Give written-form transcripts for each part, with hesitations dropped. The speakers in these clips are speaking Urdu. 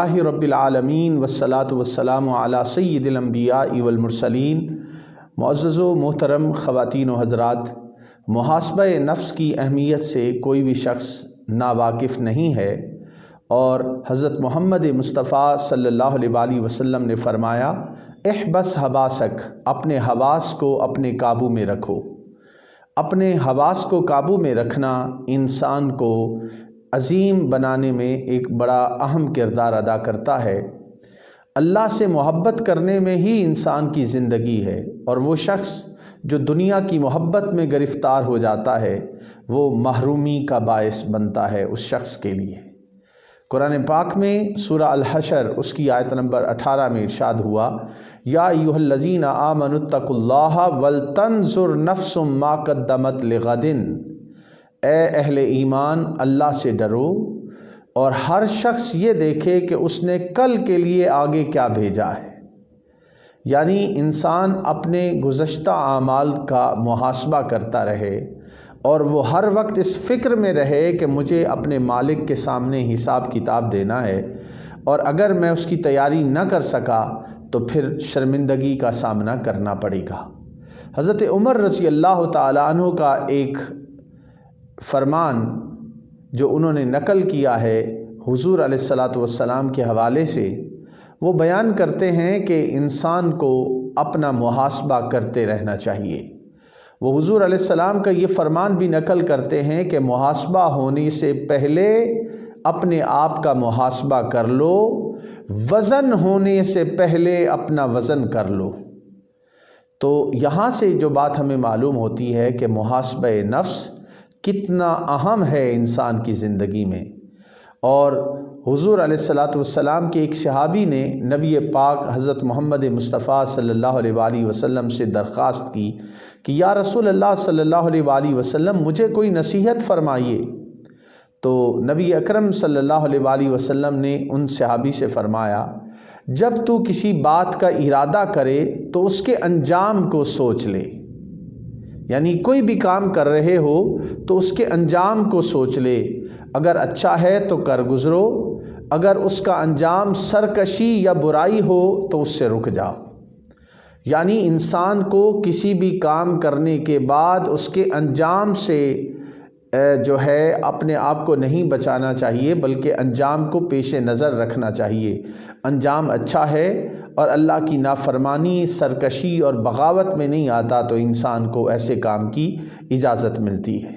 اللہ رب العالمین والصلاة والسلام علی سید الانبیاء والمرسلین۔ معزز و محترم خواتین و حضرات، محاسبہ نفس کی اہمیت سے کوئی بھی شخص ناواقف نہیں ہے، اور حضرت محمد مصطفیٰ صلی اللہ علیہ وآلہ وسلم نے فرمایا، احبس حواسک، اپنے حواس کو اپنے قابو میں رکھو۔ اپنے حواس کو قابو میں رکھنا انسان کو عظیم بنانے میں ایک بڑا اہم کردار ادا کرتا ہے۔ اللہ سے محبت کرنے میں ہی انسان کی زندگی ہے، اور وہ شخص جو دنیا کی محبت میں گرفتار ہو جاتا ہے وہ محرومی کا باعث بنتا ہے اس شخص کے لیے۔ قرآن پاک میں سورہ الحشر اس کی آیت نمبر 18 میں ارشاد ہوا، یا ایھا الذین آمنوا اتقوا اللہ ولتنظر نفس ما قدمت لغد، اے اہل ایمان اللہ سے ڈرو اور ہر شخص یہ دیکھے کہ اس نے کل کے لیے آگے کیا بھیجا ہے۔ یعنی انسان اپنے گزشتہ اعمال کا محاسبہ کرتا رہے، اور وہ ہر وقت اس فکر میں رہے کہ مجھے اپنے مالک کے سامنے حساب کتاب دینا ہے، اور اگر میں اس کی تیاری نہ کر سکا تو پھر شرمندگی کا سامنا کرنا پڑے گا۔ حضرت عمر رضی اللہ تعالیٰ عنہ کا ایک فرمان جو انہوں نے نقل کیا ہے حضور علیہ الصلاۃ والسلام کے حوالے سے، وہ بیان کرتے ہیں کہ انسان کو اپنا محاسبہ کرتے رہنا چاہیے۔ وہ حضور علیہ السلام کا یہ فرمان بھی نقل کرتے ہیں کہ محاسبہ ہونے سے پہلے اپنے آپ کا محاسبہ کر لو، وزن ہونے سے پہلے اپنا وزن کر لو۔ تو یہاں سے جو بات ہمیں معلوم ہوتی ہے کہ محاسبہ نفس کتنا اہم ہے انسان کی زندگی میں۔ اور حضور علیہ الصلاۃ والسلام کے ایک صحابی نے نبی پاک حضرت محمد مصطفیٰ صلی اللہ علیہ وآلہ وسلم سے درخواست کی کہ یا رسول اللہ صلی اللہ علیہ وآلہ وسلم مجھے کوئی نصیحت فرمائیے۔ تو نبی اکرم صلی اللہ علیہ وآلہ وسلم نے ان صحابی سے فرمایا، جب تو کسی بات کا ارادہ کرے تو اس کے انجام کو سوچ لے۔ یعنی کوئی بھی کام کر رہے ہو تو اس کے انجام کو سوچ لے، اگر اچھا ہے تو کر گزرو، اگر اس کا انجام سرکشی یا برائی ہو تو اس سے رک جاؤ۔ یعنی انسان کو کسی بھی کام کرنے کے بعد اس کے انجام سے جو ہے اپنے آپ کو نہیں بچانا چاہیے، بلکہ انجام کو پیش نظر رکھنا چاہیے۔ انجام اچھا ہے اور اللہ کی نافرمانی، سرکشی اور بغاوت میں نہیں آتا تو انسان کو ایسے کام کی اجازت ملتی ہے۔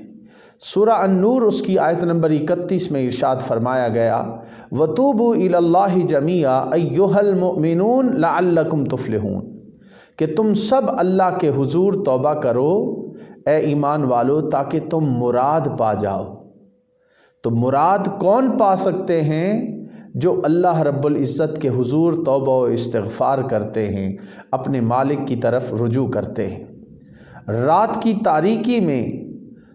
سورہ النور اس کی آیت نمبر 31 میں ارشاد فرمایا گیا، وَتُوبُوا إِلَى اللَّهِ جَمِيعًا أَيُّهَا الْمُؤْمِنُونَ لَعَلَّكُمْ تُفْلِحُونَ، کہ تم سب اللہ کے حضور توبہ کرو اے ایمان والو تاکہ تم مراد پا جاؤ۔ تو مراد کون پا سکتے ہیں؟ جو اللہ رب العزت کے حضور توبہ و استغفار کرتے ہیں، اپنے مالک کی طرف رجوع کرتے ہیں۔ رات کی تاریکی میں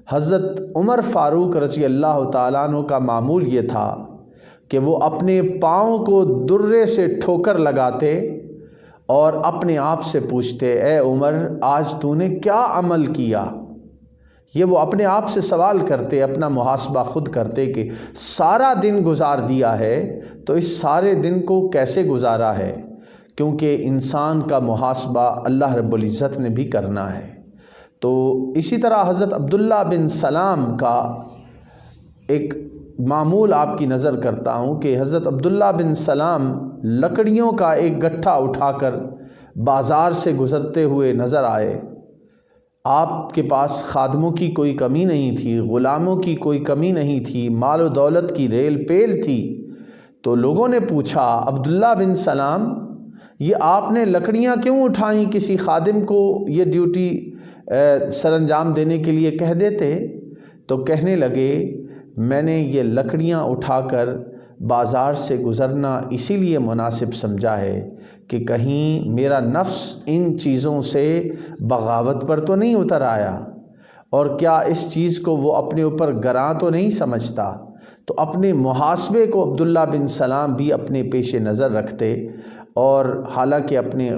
حضرت عمر فاروق رضی اللہ تعالیٰ عنہ کا معمول یہ تھا کہ وہ اپنے پاؤں کو درے سے ٹھوکر لگاتے اور اپنے آپ سے پوچھتے، اے عمر آج تو نے کیا عمل کیا؟ یہ وہ اپنے آپ سے سوال کرتے، اپنا محاسبہ خود کرتے کہ سارا دن گزار دیا ہے تو اس سارے دن کو کیسے گزارا ہے، کیونکہ انسان کا محاسبہ اللہ رب العزت نے بھی کرنا ہے۔ تو اسی طرح حضرت عبداللہ بن سلام کا ایک معمول آپ کی نظر کرتا ہوں کہ حضرت عبداللہ بن سلام لکڑیوں کا ایک گٹھا اٹھا کر بازار سے گزرتے ہوئے نظر آئے۔ آپ کے پاس خادموں کی کوئی کمی نہیں تھی، غلاموں کی کوئی کمی نہیں تھی، مال و دولت کی ریل پیل تھی۔ تو لوگوں نے پوچھا، عبداللہ بن سلام یہ آپ نے لکڑیاں کیوں اٹھائیں؟ کسی خادم کو یہ ڈیوٹی سر انجام دینے کے لیے کہہ دیتے۔ تو کہنے لگے، میں نے یہ لکڑیاں اٹھا کر بازار سے گزرنا اسی لیے مناسب سمجھا ہے کہ کہیں میرا نفس ان چیزوں سے بغاوت پر تو نہیں اتر آیا، اور کیا اس چیز کو وہ اپنے اوپر گراں تو نہیں سمجھتا۔ تو اپنے محاسبے کو عبداللہ بن سلام بھی اپنے پیش نظر رکھتے، اور حالانکہ اپنے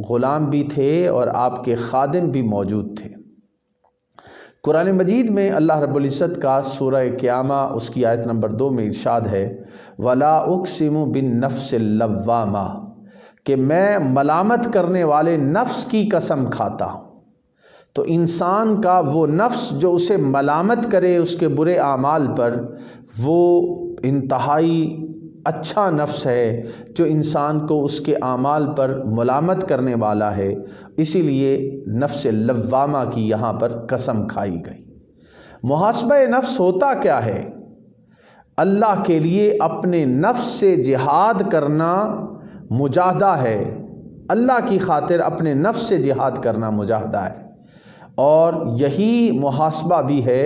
غلام بھی تھے اور آپ کے خادم بھی موجود تھے۔ قرآن مجید میں اللہ رب العزت کا سورہ قیامہ اس کی آیت نمبر 2 میں ارشاد ہے، ولا اقسم بالنفس اللوامہ، کہ میں ملامت کرنے والے نفس کی قسم کھاتا ہوں۔ تو انسان کا وہ نفس جو اسے ملامت کرے اس کے برے اعمال پر، وہ انتہائی اچھا نفس ہے جو انسان کو اس کے اعمال پر ملامت کرنے والا ہے، اسی لیے نفس لوامہ کی یہاں پر قسم کھائی گئی۔ محاسبہ نفس ہوتا کیا ہے؟ اللہ کے لیے اپنے نفس سے جہاد کرنا مجاہدہ ہے، اللہ کی خاطر اپنے نفس سے جہاد کرنا مجاہدہ ہے، اور یہی محاسبہ بھی ہے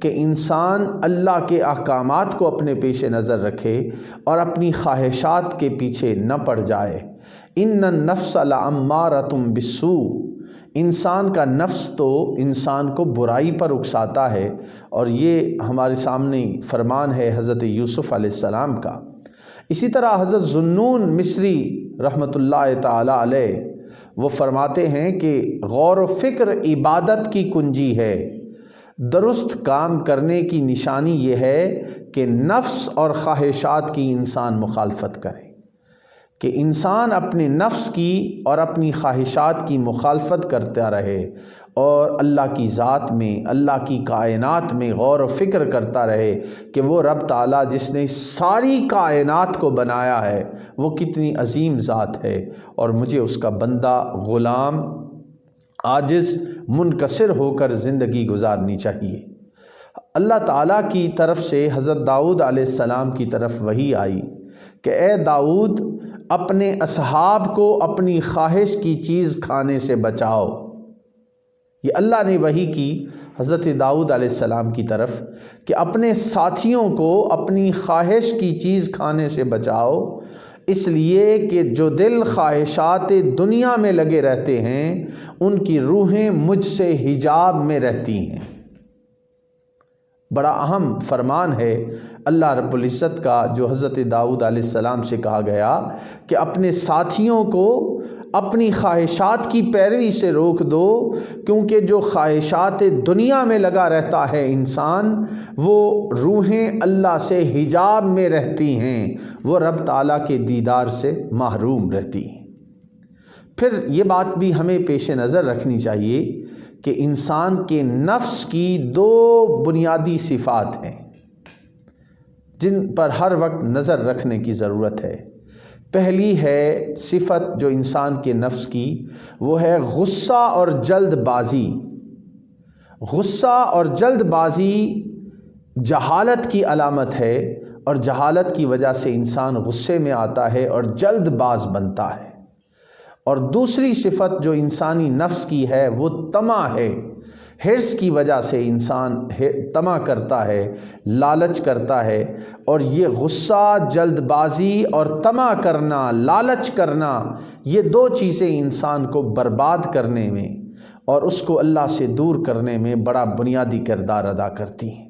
کہ انسان اللہ کے احکامات کو اپنے پیش نظر رکھے اور اپنی خواہشات کے پیچھے نہ پڑ جائے۔ ان النفس لامارۃ بالسوء، انسان کا نفس تو انسان کو برائی پر اکساتا ہے، اور یہ ہمارے سامنے فرمان ہے حضرت یوسف علیہ السلام کا۔ اسی طرح حضرت ذوالنون مصری رحمۃ اللہ تعالی علیہ وہ فرماتے ہیں کہ غور و فکر عبادت کی کنجی ہے، درست کام کرنے کی نشانی یہ ہے کہ نفس اور خواہشات کی انسان مخالفت کرے، کہ انسان اپنے نفس کی اور اپنی خواہشات کی مخالفت کرتا رہے اور اللہ کی ذات میں، اللہ کی کائنات میں غور و فکر کرتا رہے کہ وہ رب تعالیٰ جس نے ساری کائنات کو بنایا ہے وہ کتنی عظیم ذات ہے، اور مجھے اس کا بندہ، غلام، عاجز، منکسر ہو کر زندگی گزارنی چاہیے۔ اللہ تعالیٰ کی طرف سے حضرت داؤد علیہ السلام کی طرف وحی آئی کہ اے داؤد، اپنے اصحاب کو اپنی خواہش کی چیز کھانے سے بچاؤ۔ یہ اللہ نے وحی کی حضرت داؤد علیہ السلام کی طرف کہ اپنے ساتھیوں کو اپنی خواہش کی چیز کھانے سے بچاؤ، اس لیے کہ جو دل خواہشات دنیا میں لگے رہتے ہیں ان کی روحیں مجھ سے حجاب میں رہتی ہیں۔ بڑا اہم فرمان ہے اللہ رب العزت کا جو حضرت داؤد علیہ السلام سے کہا گیا کہ اپنے ساتھیوں کو اپنی خواہشات کی پیروی سے روک دو، کیونکہ جو خواہشات دنیا میں لگا رہتا ہے انسان، وہ روحیں اللہ سے حجاب میں رہتی ہیں، وہ رب تعالیٰ کے دیدار سے محروم رہتی ہیں۔ پھر یہ بات بھی ہمیں پیش نظر رکھنی چاہیے کہ انسان کے نفس کی دو بنیادی صفات ہیں جن پر ہر وقت نظر رکھنے کی ضرورت ہے۔ پہلی ہے صفت جو انسان کے نفس کی، وہ ہے غصہ اور جلد بازی۔ غصہ اور جلد بازی جہالت کی علامت ہے، اور جہالت کی وجہ سے انسان غصے میں آتا ہے اور جلد باز بنتا ہے۔ اور دوسری صفت جو انسانی نفس کی ہے وہ طمع ہے، حرص کی وجہ سے انسان طمع کرتا ہے، لالچ کرتا ہے، اور یہ غصہ، جلد بازی اور طمع کرنا، لالچ کرنا، یہ دو چیزیں انسان کو برباد کرنے میں اور اس کو اللہ سے دور کرنے میں بڑا بنیادی کردار ادا کرتی ہیں۔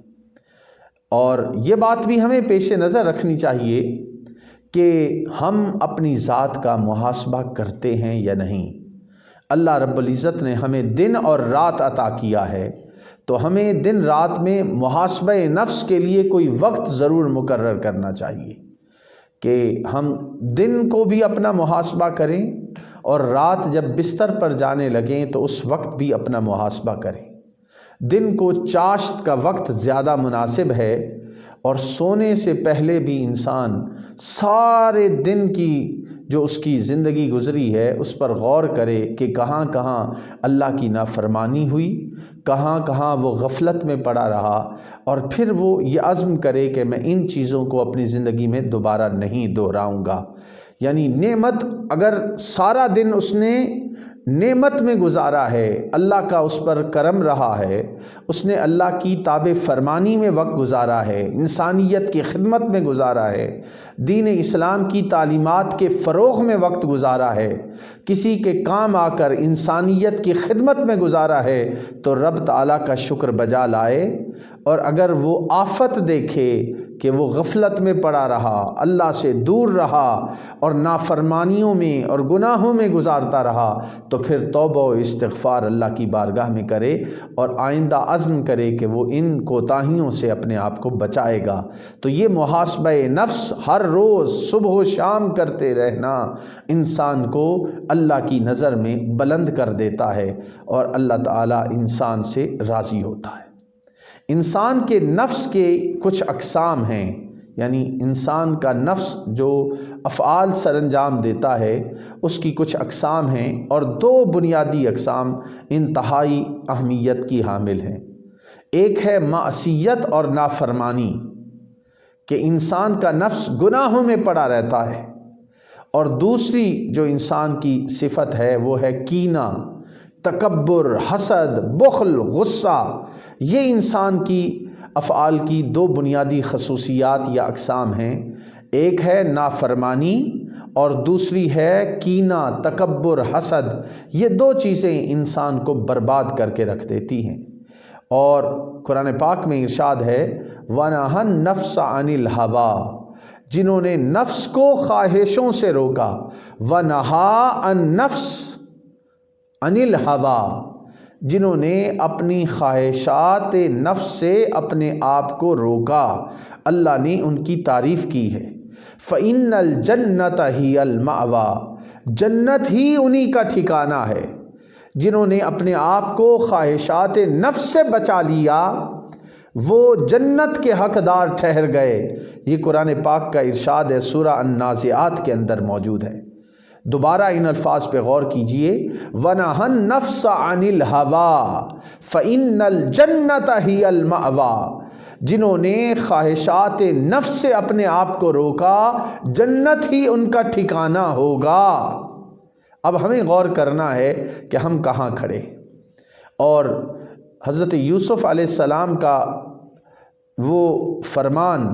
اور یہ بات بھی ہمیں پیش نظر رکھنی چاہیے کہ ہم اپنی ذات کا محاسبہ کرتے ہیں یا نہیں۔ اللہ رب العزت نے ہمیں دن اور رات عطا کیا ہے، تو ہمیں دن رات میں محاسبہ نفس کے لیے کوئی وقت ضرور مقرر کرنا چاہیے کہ ہم دن کو بھی اپنا محاسبہ کریں اور رات جب بستر پر جانے لگیں تو اس وقت بھی اپنا محاسبہ کریں۔ دن کو چاشت کا وقت زیادہ مناسب ہے، اور سونے سے پہلے بھی انسان سارے دن کی جو اس کی زندگی گزری ہے اس پر غور کرے کہ کہاں کہاں اللہ کی نافرمانی ہوئی، کہاں کہاں وہ غفلت میں پڑا رہا، اور پھر وہ یہ عزم کرے کہ میں ان چیزوں کو اپنی زندگی میں دوبارہ نہیں دہراؤں گا۔ یعنی نعمت، اگر سارا دن اس نے نعمت میں گزارا ہے، اللہ کا اس پر کرم رہا ہے، اس نے اللہ کی تابع فرمانی میں وقت گزارا ہے، انسانیت کی خدمت میں گزارا ہے، دین اسلام کی تعلیمات کے فروغ میں وقت گزارا ہے، کسی کے کام آ کر انسانیت کی خدمت میں گزارا ہے، تو رب تعالیٰ کا شکر بجا لائے۔ اور اگر وہ آفت دیکھے کہ وہ غفلت میں پڑا رہا، اللہ سے دور رہا اور نافرمانیوں میں اور گناہوں میں گزارتا رہا، تو پھر توبہ و استغفار اللہ کی بارگاہ میں کرے اور آئندہ عزم کرے کہ وہ ان کوتاہیوں سے اپنے آپ کو بچائے گا۔ تو یہ محاسبہ نفس ہر روز صبح و شام کرتے رہنا انسان کو اللہ کی نظر میں بلند کر دیتا ہے اور اللہ تعالیٰ انسان سے راضی ہوتا ہے۔ انسان کے نفس کے کچھ اقسام ہیں، یعنی انسان کا نفس جو افعال سر انجام دیتا ہے اس کی کچھ اقسام ہیں، اور دو بنیادی اقسام انتہائی اہمیت کی حامل ہیں۔ ایک ہے معصیت اور نافرمانی، کہ انسان کا نفس گناہوں میں پڑا رہتا ہے، اور دوسری جو انسان کی صفت ہے وہ ہے کینہ، تکبر، حسد، بخل، غصہ۔ یہ انسان کی افعال کی دو بنیادی خصوصیات یا اقسام ہیں، ایک ہے نافرمانی اور دوسری ہے کینہ، تکبر، حسد۔ یہ دو چیزیں انسان کو برباد کر کے رکھ دیتی ہیں، اور قرآن پاک میں ارشاد ہے وَنَهَا النَّفْسَ عَنِ الْهَوَىٰ، جنہوں نے نفس کو خواہشوں سے روکا، وَنَهَا النَّفْسَ عَنِ الْهَوَىٰ، جنہوں نے اپنی خواہشات نفس سے اپنے آپ کو روکا، اللہ نے ان کی تعریف کی ہے۔ فَإِنَّ الْجَنَّةَ هِيَ الْمَأْوَىٰ، جنت ہی انہی کا ٹھکانہ ہے۔ جنہوں نے اپنے آپ کو خواہشات نفس سے بچا لیا وہ جنت کے حقدار ٹھہر گئے۔ یہ قرآن پاک کا ارشاد ہے، سورہ النازعات کے اندر موجود ہے۔ دوبارہ ان الفاظ پہ غور کیجئے، وَنَهَا النَّفْسَ عَنِ الْهَوَىٰ فَإِنَّ الْجَنَّةَ هِيَ الْمَأْوَىٰ، جنہوں نے خواہشات نفس سے اپنے آپ کو روکا جنت ہی ان کا ٹھکانہ ہوگا۔ اب ہمیں غور کرنا ہے کہ ہم کہاں کھڑے، اور حضرت یوسف علیہ السلام کا وہ فرمان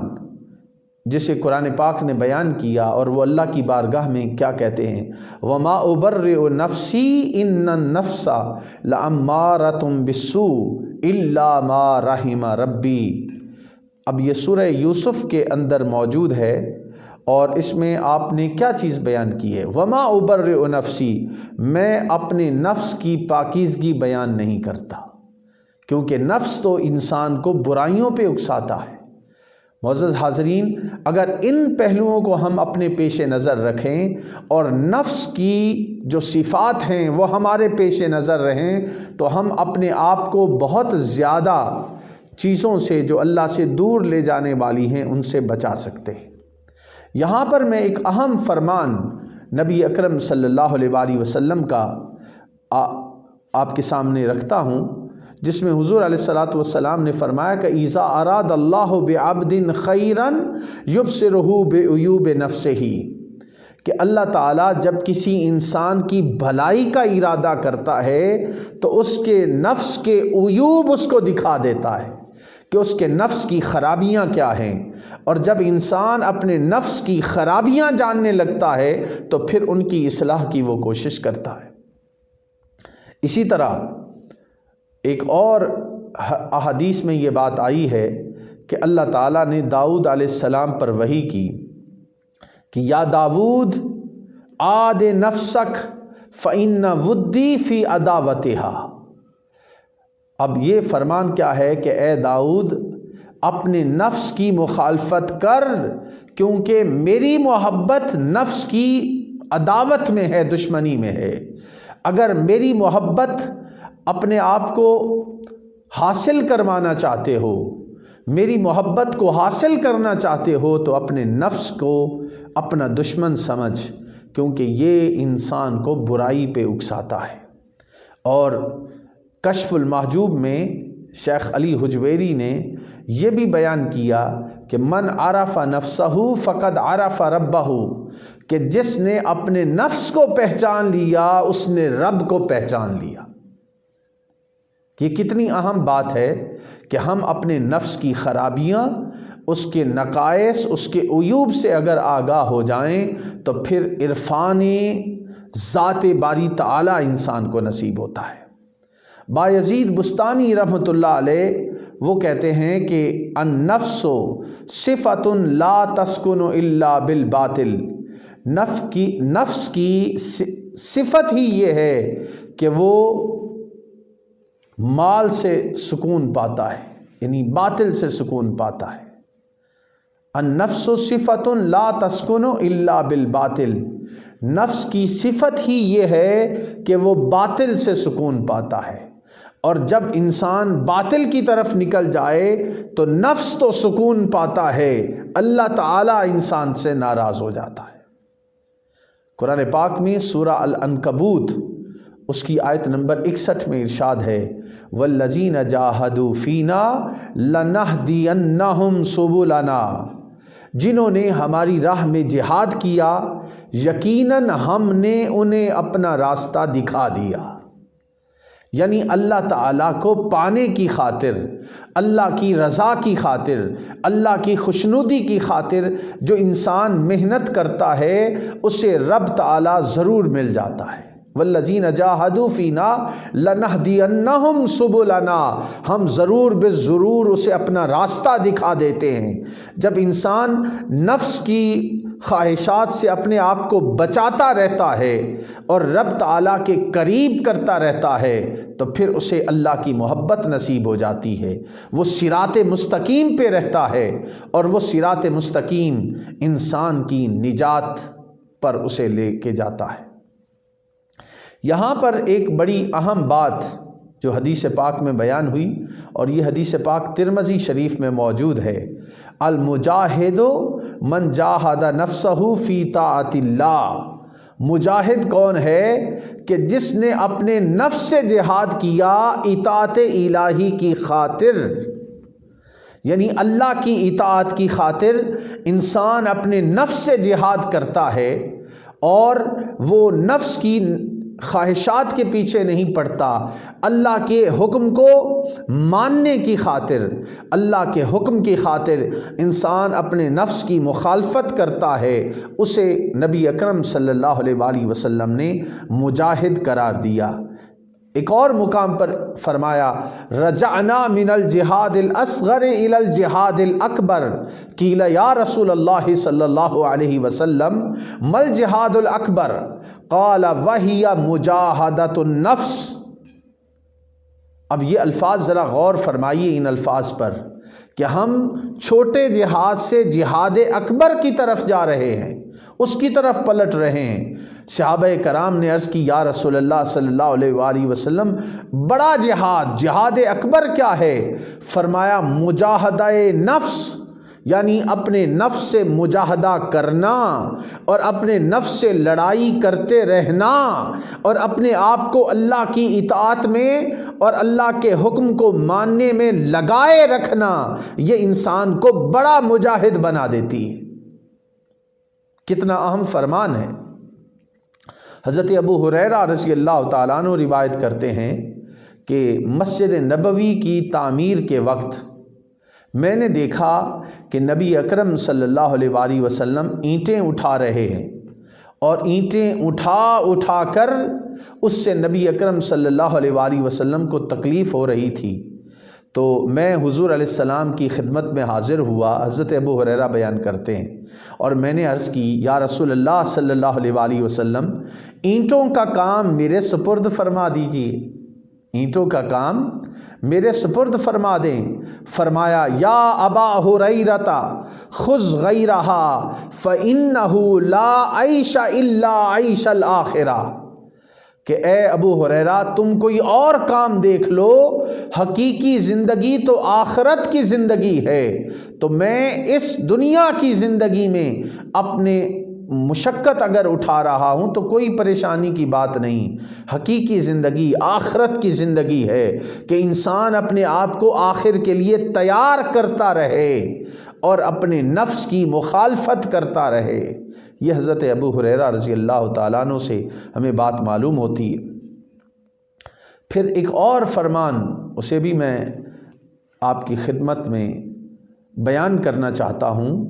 جسے قرآن پاک نے بیان کیا، اور وہ اللہ کی بارگاہ میں کیا کہتے ہیں، وَمَا أُبَرِّئُ نَفْسِي إِنَّ النَّفْسَ لَأَمَّارَةٌ بِالسُّوءِ إِلَّا مَا رَحِمَ رَبِّي۔ اب یہ سورہ یوسف کے اندر موجود ہے، اور اس میں آپ نے کیا چیز بیان کی ہے، وَمَا أُبَرِّئُ نَفْسِي، میں اپنے نفس کی پاکیزگی بیان نہیں کرتا، کیونکہ نفس تو انسان کو برائیوں پہ اکساتا ہے۔ معزز حاضرین، اگر ان پہلوؤں کو ہم اپنے پیش نظر رکھیں اور نفس کی جو صفات ہیں وہ ہمارے پیش نظر رہیں، تو ہم اپنے آپ کو بہت زیادہ چیزوں سے جو اللہ سے دور لے جانے والی ہیں ان سے بچا سکتے ہیں۔ یہاں پر میں ایک اہم فرمان نبی اکرم صلی اللہ علیہ وآلہ وسلم کا آپ کے سامنے رکھتا ہوں، جس میں حضور علیہ الصلوۃ نے فرمایا کہ اذا اراد اللہ بعبد خیرا یبصرہ بعیوب نفسہ، کہ اللہ تعالیٰ جب کسی انسان کی بھلائی کا ارادہ کرتا ہے تو اس کے نفس کے عیوب اس کو دکھا دیتا ہے کہ اس کے نفس کی خرابیاں کیا ہیں، اور جب انسان اپنے نفس کی خرابیاں جاننے لگتا ہے تو پھر ان کی اصلاح کی وہ کوشش کرتا ہے۔ اسی طرح ایک اور احادیث میں یہ بات آئی ہے کہ اللہ تعالیٰ نے داؤد علیہ السلام پر وحی کی کہ یا داؤد عاد نفسک فإن ودی فی عداوتها۔ اب یہ فرمان کیا ہے کہ اے داؤد اپنے نفس کی مخالفت کر، کیونکہ میری محبت نفس کی عداوت میں ہے، دشمنی میں ہے۔ اگر میری محبت اپنے آپ کو حاصل کروانا چاہتے ہو، میری محبت کو حاصل کرنا چاہتے ہو، تو اپنے نفس کو اپنا دشمن سمجھ، کیونکہ یہ انسان کو برائی پہ اکساتا ہے۔ اور کشف المحجوب میں شیخ علی حجویری نے یہ بھی بیان کیا کہ من عرف نفسہ فقد عرف ربہ، کہ جس نے اپنے نفس کو پہچان لیا اس نے رب کو پہچان لیا۔ یہ کتنی اہم بات ہے کہ ہم اپنے نفس کی خرابیاں، اس کے نقائص، اس کے عیوب سے اگر آگاہ ہو جائیں تو پھر عرفان ذات باری تعالی انسان کو نصیب ہوتا ہے۔ بایزید بستامی رحمۃ اللہ علیہ وہ کہتے ہیں کہ النفس صفۃ لا تسکن الا بالباطل، نفس کی صفت ہی یہ ہے کہ وہ مال سے سکون پاتا ہے، یعنی باطل سے سکون پاتا ہے۔ النفس صفۃ لا تسکن الا بالباطل، نفس کی صفت ہی یہ ہے کہ وہ باطل سے سکون پاتا ہے، اور جب انسان باطل کی طرف نکل جائے تو نفس تو سکون پاتا ہے، اللہ تعالیٰ انسان سے ناراض ہو جاتا ہے۔ قرآن پاک میں سورہ العنکبوت اس کی آیت نمبر 61 میں ارشاد ہے، والذین جاہدوا فینا لنہدینہم سبلنا، جنہوں نے ہماری راہ میں جہاد کیا یقیناً ہم نے انہیں اپنا راستہ دکھا دیا۔ یعنی اللہ تعالیٰ کو پانے کی خاطر، اللہ کی رضا کی خاطر، اللہ کی خوشنودی کی خاطر جو انسان محنت کرتا ہے اسے رب تعالیٰ ضرور مل جاتا ہے۔ والذین جاہدوا فینا لنہدینہم سبلنا، ہم ضرور بے ضرور اسے اپنا راستہ دکھا دیتے ہیں۔ جب انسان نفس کی خواہشات سے اپنے آپ کو بچاتا رہتا ہے اور رب تعالیٰ کے قریب کرتا رہتا ہے تو پھر اسے اللہ کی محبت نصیب ہو جاتی ہے، وہ صراط مستقیم پہ رہتا ہے، اور وہ صراط مستقیم انسان کی نجات پر اسے لے کے جاتا ہے۔ یہاں پر ایک بڑی اہم بات جو حدیث پاک میں بیان ہوئی، اور یہ حدیث پاک ترمذی شریف میں موجود ہے، المجاہد من جاہد نفسہ فی طاعت اللہ، مجاہد کون ہے کہ جس نے اپنے نفس سے جہاد کیا اطاعت الہی کی خاطر، یعنی اللہ کی اطاعت کی خاطر انسان اپنے نفس سے جہاد کرتا ہے، اور وہ نفس کی خواہشات کے پیچھے نہیں پڑتا، اللہ کے حکم کو ماننے کی خاطر، اللہ کے حکم کی خاطر انسان اپنے نفس کی مخالفت کرتا ہے، اسے نبی اکرم صلی اللہ علیہ وآلہ وسلم نے مجاہد قرار دیا۔ ایک اور مقام پر فرمایا، رجعنا من الجہاد الاصغر الى الجہاد الاکبر، قیل یا رسول اللہ صلی اللہ علیہ وسلم ما الجہاد الاکبر، قال وہی مجاہدۃ النفس۔ اب یہ الفاظ ذرا غور فرمائیے ان الفاظ پر کہ ہم چھوٹے جہاد سے جہاد اکبر کی طرف جا رہے ہیں، اس کی طرف پلٹ رہے ہیں۔ صحابہ کرام نے عرض کی، یا رسول اللہ صلی اللہ علیہ وآلہ وسلم بڑا جہاد، جہاد اکبر کیا ہے؟ فرمایا مجاہدہ نفس، یعنی اپنے نفس سے مجاہدہ کرنا اور اپنے نفس سے لڑائی کرتے رہنا اور اپنے آپ کو اللہ کی اطاعت میں اور اللہ کے حکم کو ماننے میں لگائے رکھنا، یہ انسان کو بڑا مجاہد بنا دیتی ہے۔ کتنا اہم فرمان ہے۔ حضرت ابو ہریرہ رضی اللہ تعالیٰ عنہ روایت کرتے ہیں کہ مسجد نبوی کی تعمیر کے وقت میں نے دیکھا کہ نبی اکرم صلی اللہ علیہ وآلہ وسلم اینٹیں اٹھا رہے ہیں، اور اینٹیں اٹھا کر اس سے نبی اکرم صلی اللہ علیہ وآلہ وسلم کو تکلیف ہو رہی تھی۔ تو میں حضور علیہ السلام کی خدمت میں حاضر ہوا، حضرت ابو ہریرہ بیان کرتے ہیں، اور میں نے عرض کی، یا رسول اللہ صلی اللہ علیہ وآلہ وسلم اینٹوں کا کام میرے سپرد فرما دیجیے، اینٹوں کا کام میرے سپرد فرما دیں۔ فرمایا، یا ابا ہریرہ خذ غیرہا فإنہ لا عیش الا عیش الآخرہ، کہ اے ابو ہریرہ تم کوئی اور کام دیکھ لو، حقیقی زندگی تو آخرت کی زندگی ہے، تو میں اس دنیا کی زندگی میں اپنے مشقت اگر اٹھا رہا ہوں تو کوئی پریشانی کی بات نہیں، حقیقی زندگی آخرت کی زندگی ہے کہ انسان اپنے آپ کو آخر کے لیے تیار کرتا رہے اور اپنے نفس کی مخالفت کرتا رہے۔ یہ حضرت ابو ہریرہ رضی اللہ تعالیٰ عنہ سے ہمیں بات معلوم ہوتی ہے۔ پھر ایک اور فرمان، اسے بھی میں آپ کی خدمت میں بیان کرنا چاہتا ہوں،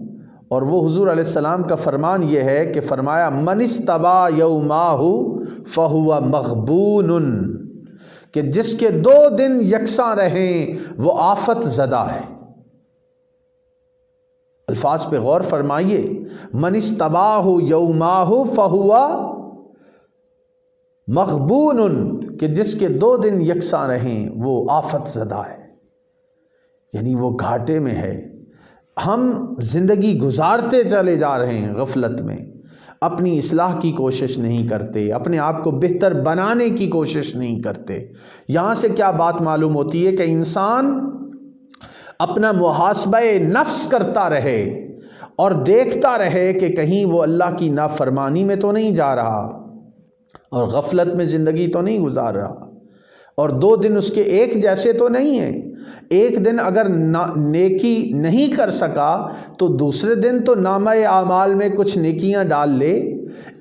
اور وہ حضور علیہ السلام کا فرمان یہ ہے کہ فرمایا، من استبا یوماہ فہو مغبون، کہ جس کے 2 دن یکساں رہیں وہ آفت زدہ ہے۔ الفاظ پہ غور فرمائیے، من استباہ یوماہ فہوا مغبون، کہ جس کے 2 دن یکساں رہیں وہ آفت زدہ ہے، یعنی وہ گھاٹے میں ہے۔ ہم زندگی گزارتے چلے جا رہے ہیں غفلت میں، اپنی اصلاح کی کوشش نہیں کرتے، اپنے آپ کو بہتر بنانے کی کوشش نہیں کرتے۔ یہاں سے کیا بات معلوم ہوتی ہے کہ انسان اپنا محاسبہ نفس کرتا رہے اور دیکھتا رہے کہ کہیں وہ اللہ کی نافرمانی میں تو نہیں جا رہا اور غفلت میں زندگی تو نہیں گزار رہا، اور 2 دن اس کے ایک جیسے تو نہیں ہیں۔ ایک دن اگر نیکی نہیں کر سکا تو دوسرے دن تو نامہ اعمال میں کچھ نیکیاں ڈال لے۔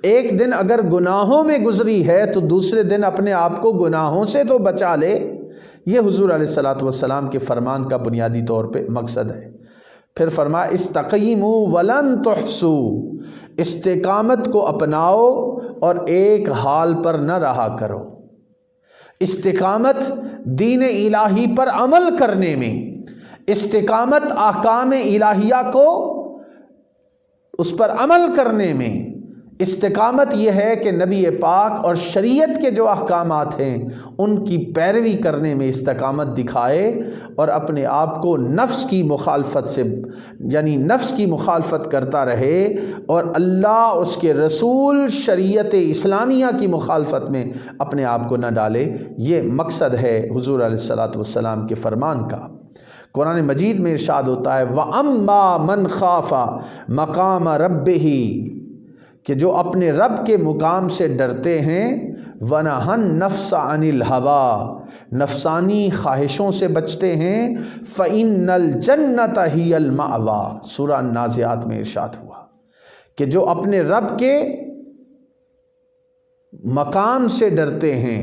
ایک دن اگر گناہوں میں گزری ہے تو دوسرے دن اپنے آپ کو گناہوں سے تو بچا لے۔ یہ حضور علیہ الصلوۃ والسلام کے فرمان کا بنیادی طور پہ مقصد ہے۔ پھر فرمایا استقیموا ولن تحصوا، استقامت کو اپناؤ اور ایک حال پر نہ رہا کرو۔ استقامت دین الہی پر عمل کرنے میں، استقامت احکام الہیہ کو اس پر عمل کرنے میں، استقامت یہ ہے کہ نبی پاک اور شریعت کے جو احکامات ہیں ان کی پیروی کرنے میں استقامت دکھائے اور اپنے آپ کو نفس کی مخالفت سے، یعنی نفس کی مخالفت کرتا رہے اور اللہ، اس کے رسول، شریعت اسلامیہ کی مخالفت میں اپنے آپ کو نہ ڈالے۔ یہ مقصد ہے حضور علیہ الصلوۃ والسلام کے فرمان کا۔ قرآن مجید میں ارشاد ہوتا ہے وَأَمَّا مَنْ خَافَ مَقَامَ رَبِّهِ، کہ جو اپنے رب کے مقام سے ڈرتے ہیں، وَنَهَى النَّفْسَ عَنِ الْهَوَىٰ، نفسانی خواہشوں سے بچتے ہیں، فَإِنَّ الْجَنَّةَ هِيَ الْمَأْوَىٰ، سورہ النازعات میں ارشاد ہوا کہ جو اپنے رب کے مقام سے ڈرتے ہیں،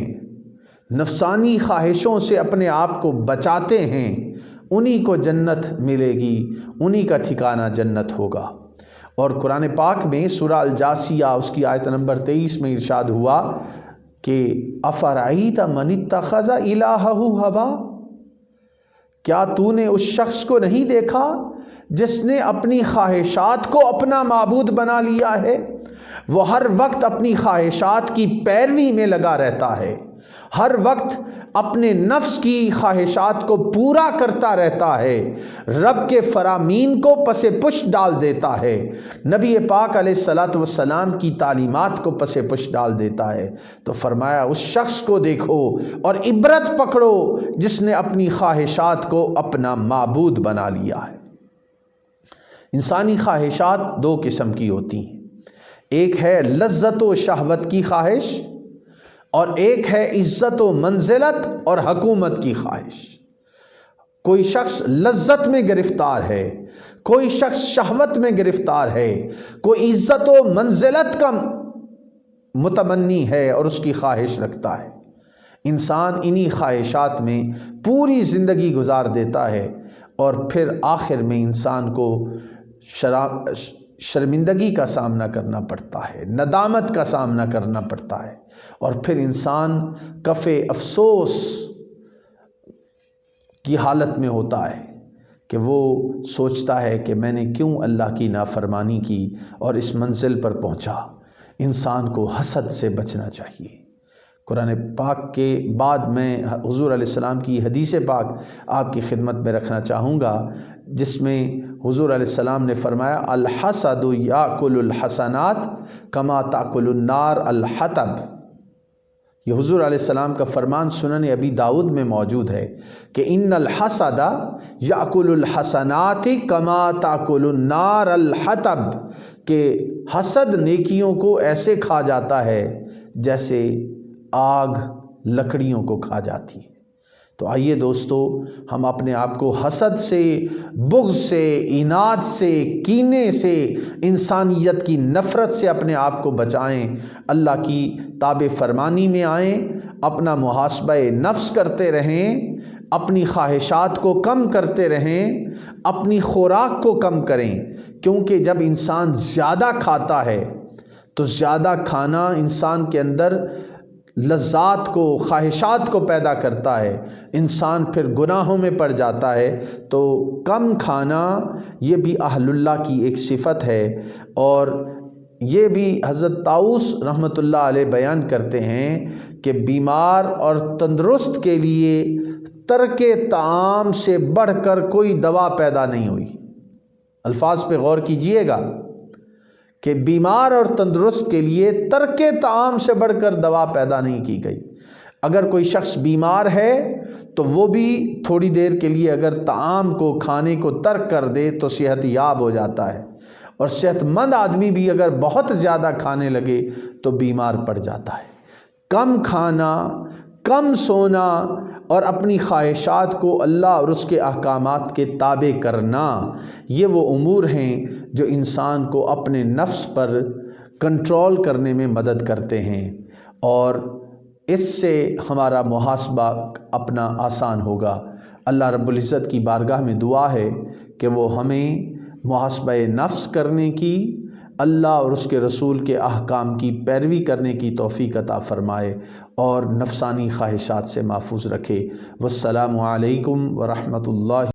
نفسانی خواہشوں سے اپنے آپ کو بچاتے ہیں، انہی کو جنت ملے گی، انہی کا ٹھکانہ جنت ہوگا۔ اور قرآن پاک میں سورہ الجاسیہ اس کی آیت نمبر 23 میں ارشاد ہوا کہ افرأیت من اتخذ الہہ ہواہ، کیا تو نے اس شخص کو نہیں دیکھا جس نے اپنی خواہشات کو اپنا معبود بنا لیا ہے؟ وہ ہر وقت اپنی خواہشات کی پیروی میں لگا رہتا ہے، ہر وقت اپنے نفس کی خواہشات کو پورا کرتا رہتا ہے، رب کے فرامین کو پس پش ڈال دیتا ہے، نبی پاک علیہ الصلوۃ والسلام کی تعلیمات کو پس پش ڈال دیتا ہے۔ تو فرمایا اس شخص کو دیکھو اور عبرت پکڑو جس نے اپنی خواہشات کو اپنا معبود بنا لیا ہے۔ انسانی خواہشات 2 قسم کی ہوتی ہیں، ایک ہے لذت و شہوت کی خواہش اور ایک ہے عزت و منزلت اور حکومت کی خواہش۔ کوئی شخص لذت میں گرفتار ہے، کوئی شخص شہوت میں گرفتار ہے، کوئی عزت و منزلت کا متمنی ہے اور اس کی خواہش رکھتا ہے۔ انسان انہی خواہشات میں پوری زندگی گزار دیتا ہے اور پھر آخر میں انسان کو شرمندگی کا سامنا کرنا پڑتا ہے، ندامت کا سامنا کرنا پڑتا ہے، اور پھر انسان کف افسوس کی حالت میں ہوتا ہے کہ وہ سوچتا ہے کہ میں نے کیوں اللہ کی نافرمانی کی اور اس منزل پر پہنچا۔ انسان کو حسد سے بچنا چاہیے۔ قرآن پاک کے بعد میں حضور علیہ السلام کی حدیث پاک آپ کی خدمت میں رکھنا چاہوں گا، جس میں حضور علیہ السلام نے فرمایا الحسد یاکل الحسنات کما تاکل النار الحطب۔ یہ حضور علیہ السلام کا فرمان سنن ابی داؤد میں موجود ہے کہ ان الحسد یاکل الحسنات کما تاکل النار الحطب، کہ حسد نیکیوں کو ایسے کھا جاتا ہے جیسے آگ لکڑیوں کو کھا جاتی ہے۔ تو آئیے دوستو، ہم اپنے آپ کو حسد سے، بغض سے، اناد سے، کینے سے، انسانیت کی نفرت سے اپنے آپ کو بچائیں، اللہ کی تابع فرمانی میں آئیں، اپنا محاسبہ نفس کرتے رہیں، اپنی خواہشات کو کم کرتے رہیں، اپنی خوراک کو کم کریں، کیونکہ جب انسان زیادہ کھاتا ہے تو زیادہ کھانا انسان کے اندر لذات کو، خواہشات کو پیدا کرتا ہے، انسان پھر گناہوں میں پڑ جاتا ہے۔ تو کم کھانا یہ بھی اہل اللہ کی ایک صفت ہے، اور یہ بھی حضرت طاؤس رحمۃ اللہ علیہ بیان کرتے ہیں کہ بیمار اور تندرست کے لیے ترک طعام سے بڑھ کر کوئی دوا پیدا نہیں ہوئی۔ الفاظ پہ غور کیجئے گا کہ بیمار اور تندرست کے لیے ترک طعام سے بڑھ کر دوا پیدا نہیں کی گئی۔ اگر کوئی شخص بیمار ہے تو وہ بھی تھوڑی دیر کے لیے اگر طعام کو، کھانے کو ترک کر دے تو صحت یاب ہو جاتا ہے، اور صحت مند آدمی بھی اگر بہت زیادہ کھانے لگے تو بیمار پڑ جاتا ہے۔ کم کھانا، کم سونا اور اپنی خواہشات کو اللہ اور اس کے احکامات کے تابع کرنا، یہ وہ امور ہیں جو انسان کو اپنے نفس پر کنٹرول کرنے میں مدد کرتے ہیں، اور اس سے ہمارا محاسبہ اپنا آسان ہوگا۔ اللہ رب العزت کی بارگاہ میں دعا ہے کہ وہ ہمیں محاسبہ نفس کرنے کی، اللہ اور اس کے رسول کے احکام کی پیروی کرنے کی توفیق عطا فرمائے، اور نفسانی خواہشات سے محفوظ رکھے۔ والسلام علیکم ورحمۃ اللہ۔